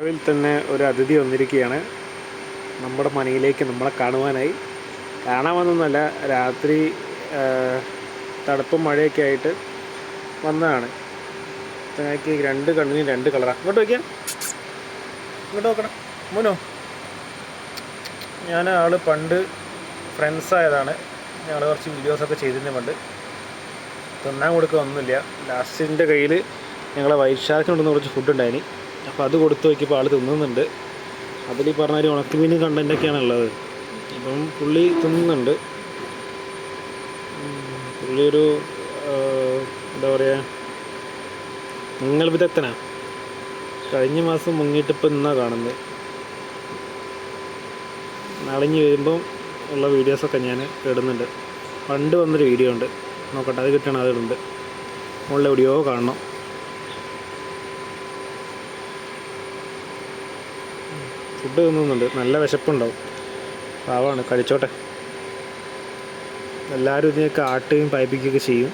അതിൽ തന്നെ ഒരു അതിഥി വന്നിരിക്കുകയാണ് നമ്മുടെ മനയിലേക്ക് നമ്മളെ കാണുവാനായി. കാണാമെന്നൊന്നുമല്ല, രാത്രി തണുപ്പും മഴയൊക്കെ ആയിട്ട് വന്നതാണ്. ചങ്ങായിക്ക് രണ്ട് കണ്ണിനും രണ്ട് കളറാണ്. ഇങ്ങോട്ട് വയ്ക്കാം, ഇങ്ങോട്ട് നോക്കണം മോനോ. ഞാൻ ആൾ പണ്ട് ഫ്രണ്ട്സായതാണ്. ഞങ്ങൾ കുറച്ച് വീഡിയോസൊക്കെ ചെയ്തിരുന്നു പണ്ട്. തിന്നാൻ കൊടുക്കുക ഒന്നുമില്ല. ലാസ്റ്റിൻ്റെ കയ്യിൽ ഞങ്ങളെ വൈറ്റ് ഷാർക്കിന് കൊണ്ടുവന്ന് കുറച്ച് ഫുഡ് ഉണ്ടായിന്. അപ്പോൾ അത് കൊടുത്ത് നോക്കിയപ്പോൾ ആൾ തിന്നുന്നുണ്ട്. അതിൽ പറഞ്ഞ ഒരു ഉണക്കമീൻ കണ്ടൻറ്റൊക്കെയാണ് ഉള്ളത്. അപ്പം പുള്ളി തിന്നുന്നുണ്ട്. പുള്ളി ഒരു എന്താ പറയുക, മുങ്ങൽ വിദഗ്ധനാണ്. കഴിഞ്ഞ മാസം മുങ്ങിയിട്ട് ഇപ്പോൾ ഇന്നാണ് കാണുന്നത്. നാളെ വരുമ്പം ഉള്ള വീഡിയോസൊക്കെ ഞാൻ ഇടുന്നുണ്ട്. പണ്ട് വന്നൊരു വീഡിയോ ഉണ്ട്, നോക്കട്ടെ, അത് കിട്ടണം, അതിടുണ്ട്. മുകളിൽ എവിടെയോ കാണണം. ഫുഡ് തിന്നുന്നുണ്ട്, നല്ല വിശപ്പുണ്ടാവും. പാവമാണ്, കഴിച്ചോട്ടെ. എല്ലാവരും ഇതിനൊക്കെ ആട്ടുകയും പയപ്പിക്കുകയൊക്കെ ചെയ്യും.